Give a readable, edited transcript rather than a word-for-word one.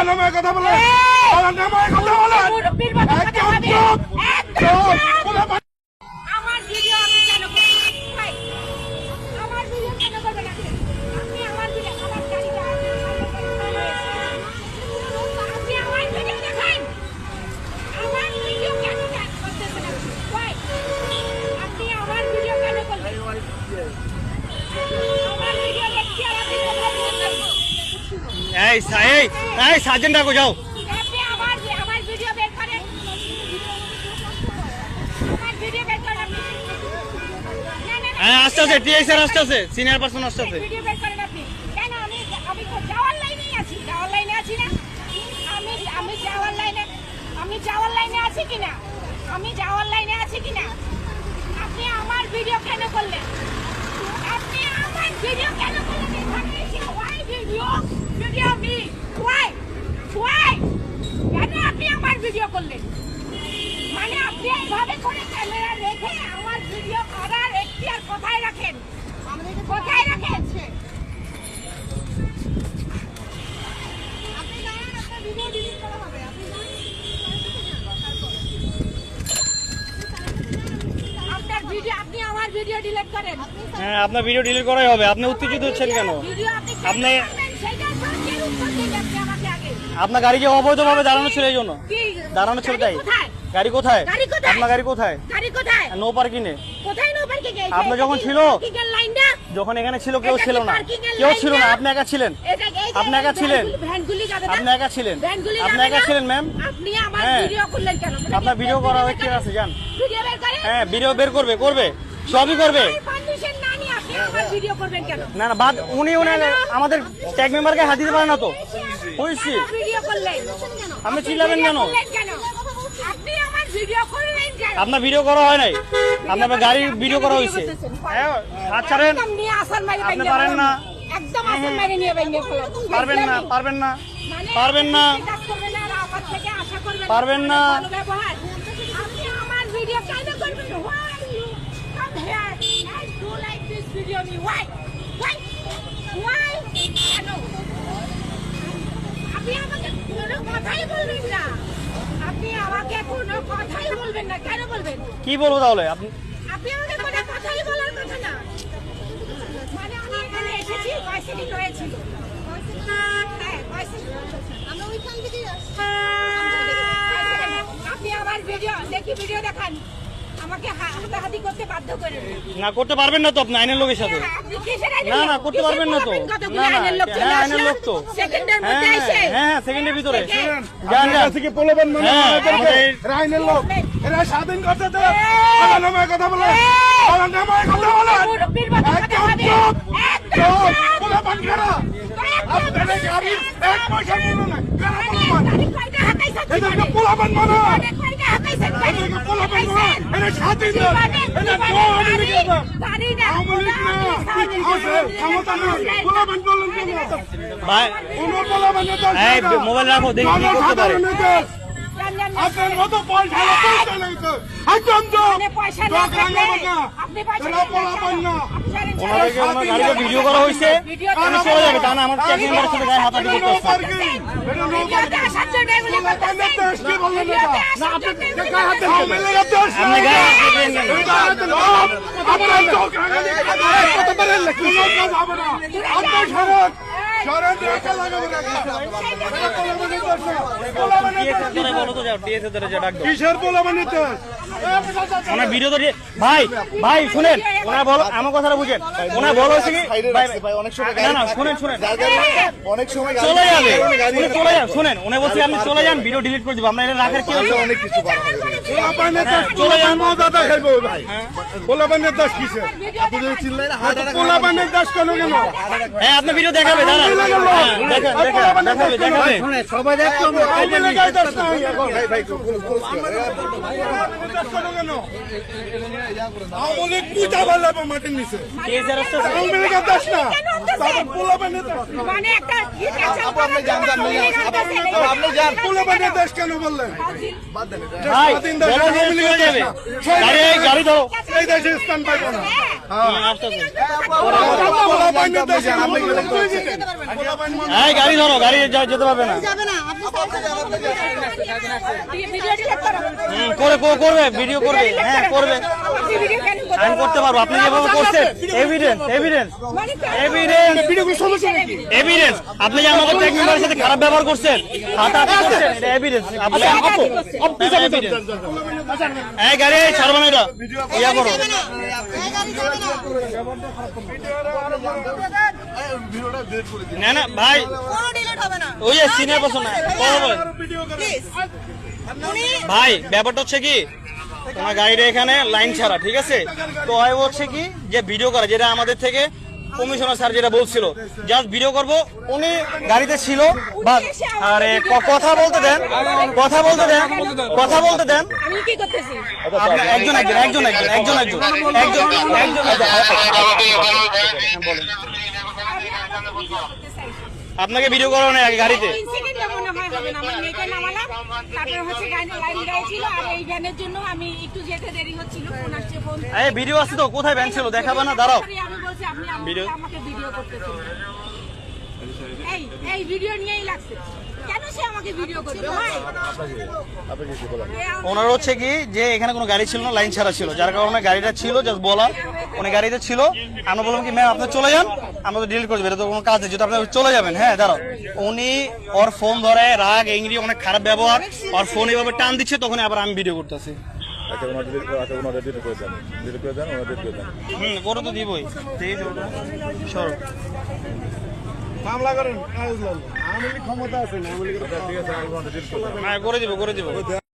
নামে কথা বলে আমার নামে কথা বলে একদম চুপ চুপ আমার ভিডিও আমি কেন করব ভাই আমার ভিডিও কেন করবেন আপনি আমার ভিডিও আমার গাড়িটা আপনি আমার ভিডিও দেখেন আমার ভিডিও কেন করতেছেন ভাই আপনি আমার ভিডিও কেন করবেন আমার ভিডিও দেখছি আর আপনি কথা বলছেন এই সার্জেন্ট ডাকো যাও। আপনি আমার ভিডিও বের করেন আমার ভিডিও বের করেন হ্যাঁ আসতেছে টিআই স্যার আসতেছে সিনিয়র পারসন আসতেছে। ভিডিও বের করেন আপনি কেন আমি তো যাওয়ার লাইনেই আছি যাওয়ার লাইনে আছি না আমি যাওয়ার লাইনে আছি কিনা আমি যাওয়ার লাইনে আছি কিনা আপনি আমার ভিডিও কেন করলেন আপনি আমার ভিডিও কেন করলেন এখানে এসে ওয়াই ভিডিও মি ওয়াই কেন আপনি আমার ভিডিও করলেন মানে আপনি এইভাবে করে ক্যামেরা রেখে আমার ভিডিও করার এখতিয়ার কোথায় রাখেন কোথায় রাখেন আপনি জানেন আপনার ভিডিও ডিলিট করা হবে আপনি জানেন আপনার ভিডিও আপনি আমার ভিডিও ডিলিট করেন হ্যাঁ আপনার ভিডিও ডিলিট করাই হবে। আপনি উত্তেজিত হচ্ছেন কেন? ভিডিও আপনি সেটা সত্যি উত্তর দিন আপনি আমাকে আগে আপনার গাড়ি কি অবৈধভাবে দাঁড়ানো ছিল এই জন্য? কি দাঁড়ানো ছিল তাই? গাড়ি কোথায়? আপনার গাড়ি কোথায়? নো পার্কিং এ কোথায় নো পার্কিং এ আপনার যখন ছিল লাইনটা যখন এখানে ছিল কেউ ছিল না আপনি একা ছিলেন আপনি একা ছিলেন ভ্যানগুলি যাবে না আপনি একা ছিলেন ভ্যানগুলি আপনি যাবে একা না? ছিলেন ম্যাম। আপনি আমার হ্যাঁ। ভিডিও করলেন কেন আপনার ভিডিও করা হচ্ছে আছে জান। ভিডিও বের করেন হ্যাঁ ভিডিও বের করবে সবই করবে। পারমিশন না নিয়ে আপনি আমার ভিডিও করবেন কেন না বাদ উনি আমাদের ট্যাগ মেম্বারকে হাত দিতে পারে না তো হয়েছি ভিডিও করলেন আপনি চিল্লাবেন কেন? আপনি আমার ভিডিও করলেন কেন আপনার ভিডিও করা হয় নাই আপনার গাড়ির ভিডিও করা হয়েছে। হ্যাঁ হাত ছাড়েন একদম নিয়ে আসল মারি আপনি পারেন না একদম আসল মারি নিয়ে বাইরে ফেলেন পারবেন না পারবেন না মানে পারবেন না কাজ করবেন না আর আমার থেকে আশা করবেন পারবেন না। ভালো ব্যবহার আপনি আমার ভিডিও কেন করবেন why you come here and do like this video me why কেন আপনি আমাকে কোনো কথাই বলবেন না আপনি আমাকে কোনো কথাই বলবেন না কেন বলবেন কি বলবো তাহলে আপনি আপনি আমাকে কোনো কথাই বলার কথা না মানে আমি এখানে এসেছি পয়সাটি রয়েছিল আমরা ওইখান থেকে আপনি আমার ভিডিও দেখান আমাকে হাতাহাতি করতে বাধ্য করেন না করতে পারবেন না তো আপনি আইনের লোকের সাথে না করতে পারবেন না তো না হ্যাঁ আইনের লোক তো সেকেন্ডের মধ্যে এসে হ্যাঁ সেকেন্ডের ভিতরে যান থেকে পোলাবেন মনে হয় আইনের লোক এরা স্বাধীন করতে তো আমার নামে কথা বলে আমার নামে কথা বলে একদম চুপ চুপ পোলাবেন কারা আপনাদের গাড়ি এক পয়সা নিল না কারা পোলাবেন এদেরকে পোলাবেন মনে হয় এদেরকে পোলাবেন মনে হয় এরা স্বাধীন এরা আওয়ামী লীগের ক্ষমতা না পোলাবেন বলেন কেন ভাই কোনো পোলাবেনের দোষ এই মোবাইল রাখো দেখি কি করতে পারে আপনার মতো পয়সা নেই তো একদম ওনাদেরকে ওনার গাড়িতে ভিডিও করা হয়েছে উনি চলে যাবে তা না আমার ট্যাগ মেম্বারের সাথে গায়ে হাতাহাতি করতে হচ্ছে আপনি গায়ে হাত দিবেন বলো তো যাও ডিএসএ ধরে যা ডাক দাও কিসের পোলাবেন ওনার ভিডিও তো ভাই শুনেন ওনার বলো আমার কথাটা বুঝেন ওনার বলো হচ্ছে কি না না শুনেন অনেক সময় চলে যাবে উনি চলে যান শুনেন উনি বলছে আপনি চলে যান ভিডিও ডিলিট করে দিব আমরা এটা রাখার কি আছে অনেক কিছু চলে যান দাদা খাইবো ভাই পোলাবেনের দাস কিসের আপনি যদি চিল্লাই না পোলাবেনের দাস কেন কেন হ্যাঁ আপনি ভিডিও দেখাবে দাঁড়ান দেখাবে সবাই দেখতো ভাই ভাই অনেক পূজা ভালো মাটির নিচে মানে একটা আপনি যান পোলাবেনের দেশ কেন বললেন ভাই গাড়ি দাও এই দেশে স্থান পাইব না পোলাপান নির্দেশে আপনি গেলে তো হয়েছে। পোলাপান মানে- এই গাড়ি ধরো, গাড়ি যেতে পারবে না। ভিডিও ডিলিট করো। করবে, ভিডিও করবে, হ্যাঁ করবে। আপনি ভিডিও কেন করতে আমি করতে পারবো, আপনি যেভাবে করছেন, এভিডেন্স ভিডিওগুলো সমস্যা নাকি? এভিডেন্স। আপনি যে আমাকে ট্যাগ মেম্বারের সাথে খারাপ ব্যবহার করছেন, হাতাহাতি করছেন, এটা এভিডেন্স। আপনি এই গাড়ি ছাড়বো না, এটা ইয়া করো। না না ভাই, ওই যে সিনিয়র পারসন না ভাই, ব্যাপারটা হচ্ছে কি, তোমার গাড়িটা এখানে লাইন ছাড়া, ঠিক আছে? তো হয় হচ্ছে কি যে ভিডিও করে, যেটা আমাদের থেকে কমিশনার স্যার যেটা বলছিল, জাস্ট ভিডিও করব, উনি গাড়িতে ছিল বা আরে কথা বলতে দেন, কথা বলতে দেন। আমি কি করতেছি? একজন আপনাকে ভিডিও করানো নেই আগে গাড়িতে। 3 সেকেন্ড মনে হয় হবে না, আমার মেয়েকে নামালাম, তারপর হচ্ছে লাইন গাড়ি আর এই ভ্যানের জন্য আমি একটু যেতে দেরি হচ্ছিল, ফোন আসছে, ফোন এই ভিডিও আছে তো, কোথায় ব্যাংক ছিল দেখাবে না? দাঁড়াও, আমি বলছি আপনি ভিডিও- আমাকে ভিডিও করতেছেন। এই ভিডিও নিয়েই লাগছে, কেন সে আমাকে ভিডিও করবে ভাই? ওনার হচ্ছে কি যে এখানে কোনো গাড়ি ছিল না, লাইন ছাড়া ছিল, যার কারণে গাড়িটা ছিল, জাস্ট বলা উনি গাড়িতে ছিল। আমরা বললাম কি ম্যাম আপনি চলে যান, আমরা তো ডিলিট করে দেবো, এটা তো কোনো কাজ নেই, যেটা আপনি চলে যাবেন। হ্যাঁ দাঁড়াও, উনি ওর ফোন ধরে রাগ ইংরি অনেক খারাপ ব্যবহার, ওর ফোন এভাবে টান দিচ্ছে, তখন আবার আমি ভিডিও করতেছি। করে তো দিবই, সরো মামলা করেন, কাগজ লাল। আওয়ামী লীগ ক্ষমতা আছে না, আওয়ামী লীগের- করে দিব